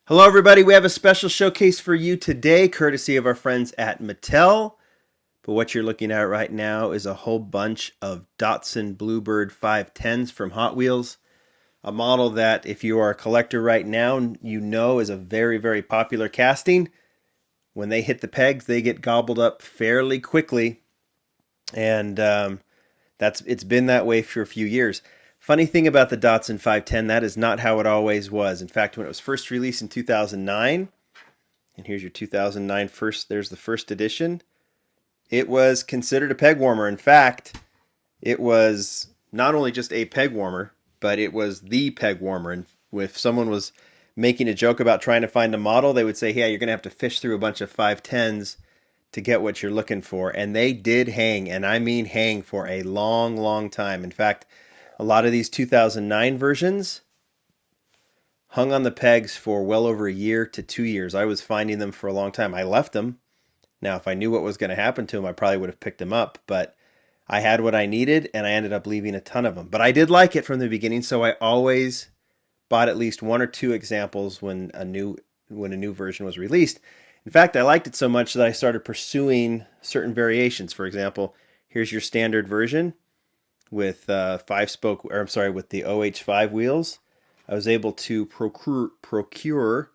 Hello, everybody. We have a special showcase for you today, courtesy of our friends at Mattel. But what you're looking at right now is a whole bunch of Datsun Bluebird 510s from Hot Wheels, a model that, if you are a collector right now, you know is a very, very popular casting. When they hit the pegs, they get gobbled up fairly quickly, and it's been that way for a few years. Funny thing about the Datsun 510, that is not how it always was. In fact, when it was first released in 2009, and here's your 2009 first, there's the first edition, it was considered a peg warmer. In fact, it was not only just a peg warmer, but it was the peg warmer. And if someone was making a joke about trying to find a model, they would say, yeah, you're going to have to fish through a bunch of 510s to get what you're looking for. And they did hang, and I mean hang, for a long, long time. In fact, a lot of these 2009 versions hung on the pegs for well over a year to 2 years. I was finding them for a long time. I left them. Now, if I knew what was going to happen to them, I probably would have picked them up. But I had what I needed, and I ended up leaving a ton of them. But I did like it from the beginning, so I always bought at least one or two examples when a new version was released. In fact, I liked it so much that I started pursuing certain variations. For example, here's your standard version with with the OH5 wheels. I was able to procure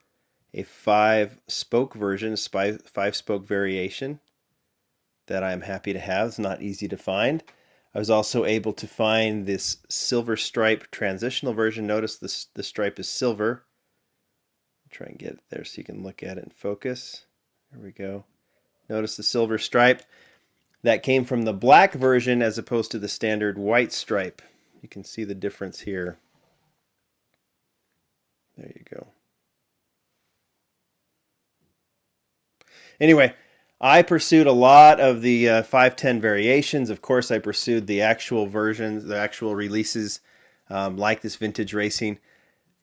a 5-spoke version, a 5-spoke variation that I'm happy to have. It's not easy to find. I was also able to find this silver stripe transitional version. Notice the stripe is silver. Try and get it there so you can look at it and focus. There we go. Notice the silver stripe. That came from the black version as opposed to the standard white stripe. You can see the difference here. There you go. Anyway, I pursued a lot of the 510 variations. Of course, I pursued the actual versions, the actual releases, like this vintage racing.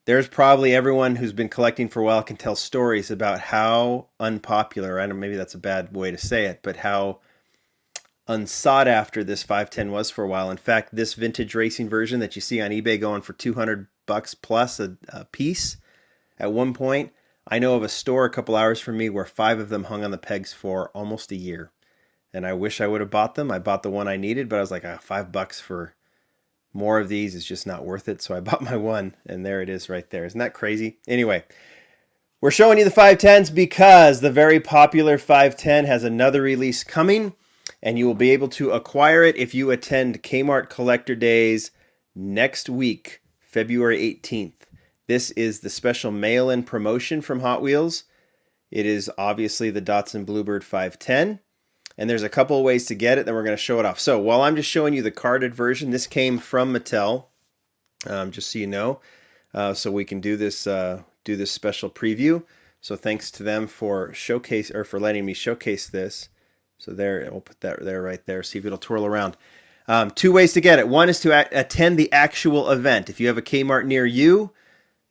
There's probably everyone who's been collecting for a while can tell stories about how unpopular, I don't know, maybe that's a bad way to say it, but how unsought after this 510 was for a while. In fact, this vintage racing version that you see on eBay going for $200 plus a piece at one point, I know of a store a couple hours from me where 5 of them hung on the pegs for almost a year. And I wish I would have bought them. I bought the one I needed, but I was like, $5 for more of these is just not worth it. So I bought my one, and there it is right there. Isn't that crazy? Anyway, we're showing you the 510s because the very popular 510 has another release coming, and you will be able to acquire it if you attend Kmart Collector Days next week, February 18th. This is the special mail-in promotion from Hot Wheels. It is obviously the Datsun Bluebird 510. And there's a couple of ways to get it, then we're going to show it off. So while I'm just showing you the carded version, this came from Mattel, just so you know. So we can do this special preview. So thanks to them for letting me showcase this. So there, we'll put that there right there. See if it'll twirl around. 2 ways to get it. One is to attend the actual event. If you have a Kmart near you,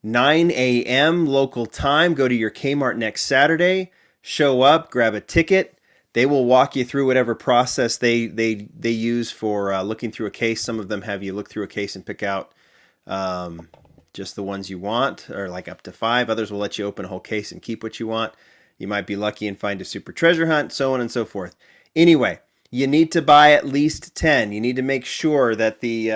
9 a.m. local time, go to your Kmart next Saturday, show up, grab a ticket. They will walk you through whatever process they use for looking through a case. Some of them have you look through a case and pick out just the ones you want, or like up to 5. Others will let you open a whole case and keep what you want. You might be lucky and find a super treasure hunt, so on and so forth. Anyway, you need to buy at least 10. You need to make sure that the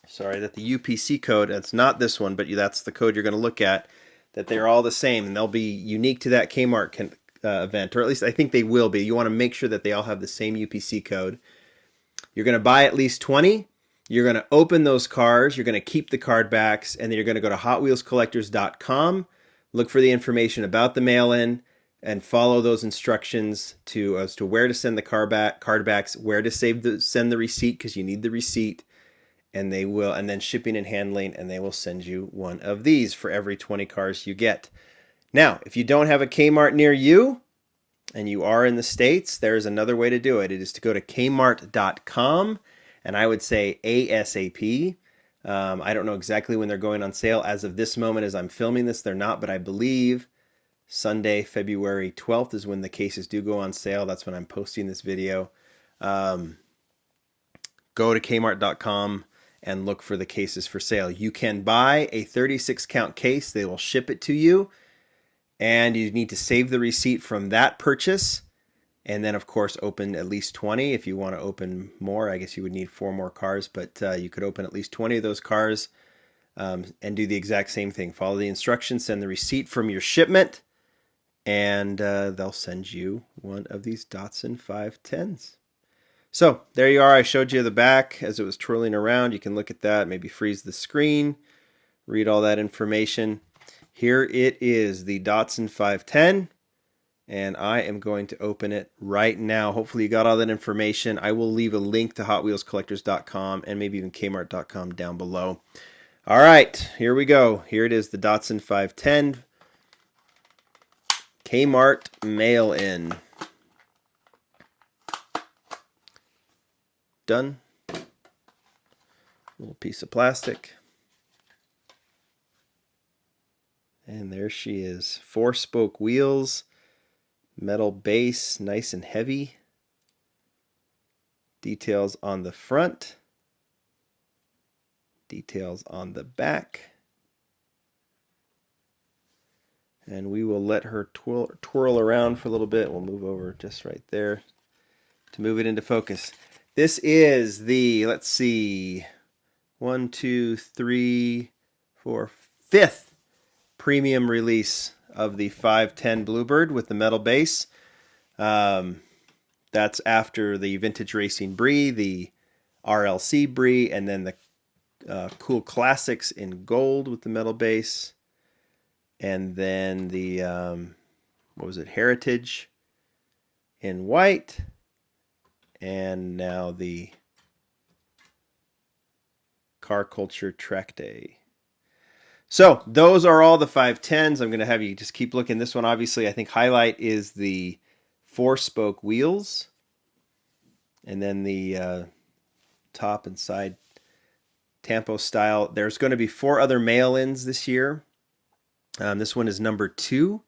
UPC code, that's not this one, but that's the code you're going to look at, that they're all the same, and they'll be unique to that Kmart event, or at least I think they will be. You want to make sure that they all have the same UPC code. You're going to buy at least 20. You're going to open those cars. You're going to keep the card backs, and then you're going to go to HotWheelsCollectors.com, look for the information about the mail-in, and follow those instructions as to where to send the card backs, where to send the receipt, because you need the receipt, and then shipping and handling, and they will send you one of these for every 20 cars you get. Now, if you don't have a Kmart near you and you are in the States, there's another way to do it. It is to go to Kmart.com, and I would say ASAP. I don't know exactly when they're going on sale. As of this moment, as I'm filming this, they're not, but I believe Sunday, February 12th is when the cases do go on sale. That's when I'm posting this video. Go to Kmart.com and look for the cases for sale. You can buy a 36 count case. They will ship it to you, and you need to save the receipt from that purchase. And then, of course, open at least 20. If you want to open more, I guess you would need 4 more cars, but you could open at least 20 of those cars and do the exact same thing. Follow the instructions, send the receipt from your shipment, and they'll send you one of these Datsun 510s. So there you are. I showed you the back as it was twirling around. You can look at that, maybe freeze the screen, read all that information. Here it is, the Datsun 510, and I am going to open it right now. Hopefully you got all that information. I will leave a link to HotWheelsCollectors.com and maybe even Kmart.com down below. All right, here we go. Here it is, the Datsun 510 Kmart mail-in. Done. Little piece of plastic. And there she is. 4-spoke wheels. Metal base, nice and heavy. Details on the front. Details on the back. And we will let her twirl around for a little bit. We'll move over just right there to move it into focus. This is the, let's see, 1, 2, 3, 4, 5th premium release of the 510 Bluebird with the metal base. That's after the Vintage Racing Brie, the RLC Brie, and then the Cool Classics in gold with the metal base. And then the, Heritage in white. And now the Car Culture Track Day. So those are all the 510s. I'm going to have you just keep looking. This one, obviously, I think highlight is the 4-spoke wheels. And then the top and side Tampo style. There's going to be 4 other mail-ins this year. This one is number 2.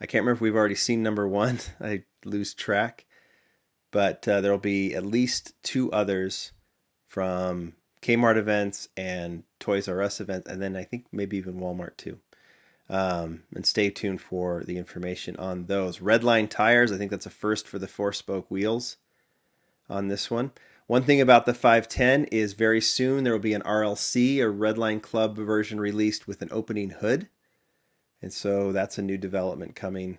I can't remember if we've already seen number 1. I lose track. But there will be at least 2 others from Kmart events and Toys R Us events, and then I think maybe even Walmart too. And stay tuned for the information on those. Redline tires, I think that's a first for the 4-spoke wheels on this one. One thing about the 510 is very soon there will be an RLC, a Redline Club version released with an opening hood. And so that's a new development coming.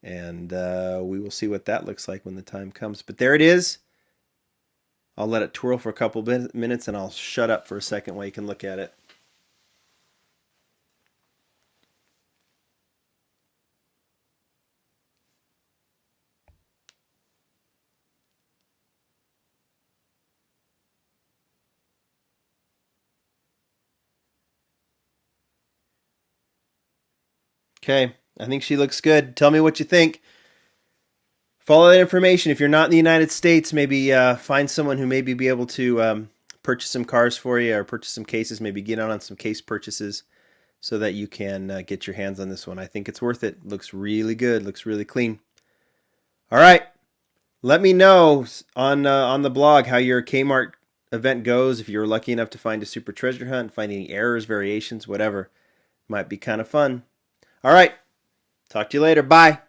And we will see what that looks like when the time comes. But there it is. I'll let it twirl for a couple minutes and I'll shut up for a second while you can look at it. Okay, I think she looks good. Tell me what you think. Follow that information. If you're not in the United States, maybe find someone who maybe be able to purchase some cars for you or purchase some cases, maybe get on some case purchases so that you can get your hands on this one. I think it's worth it. Looks really good. Looks really clean. All right. Let me know on the blog how your Kmart event goes. If you're lucky enough to find a super treasure hunt, find any errors, variations, whatever. Might be kind of fun. All right. Talk to you later. Bye.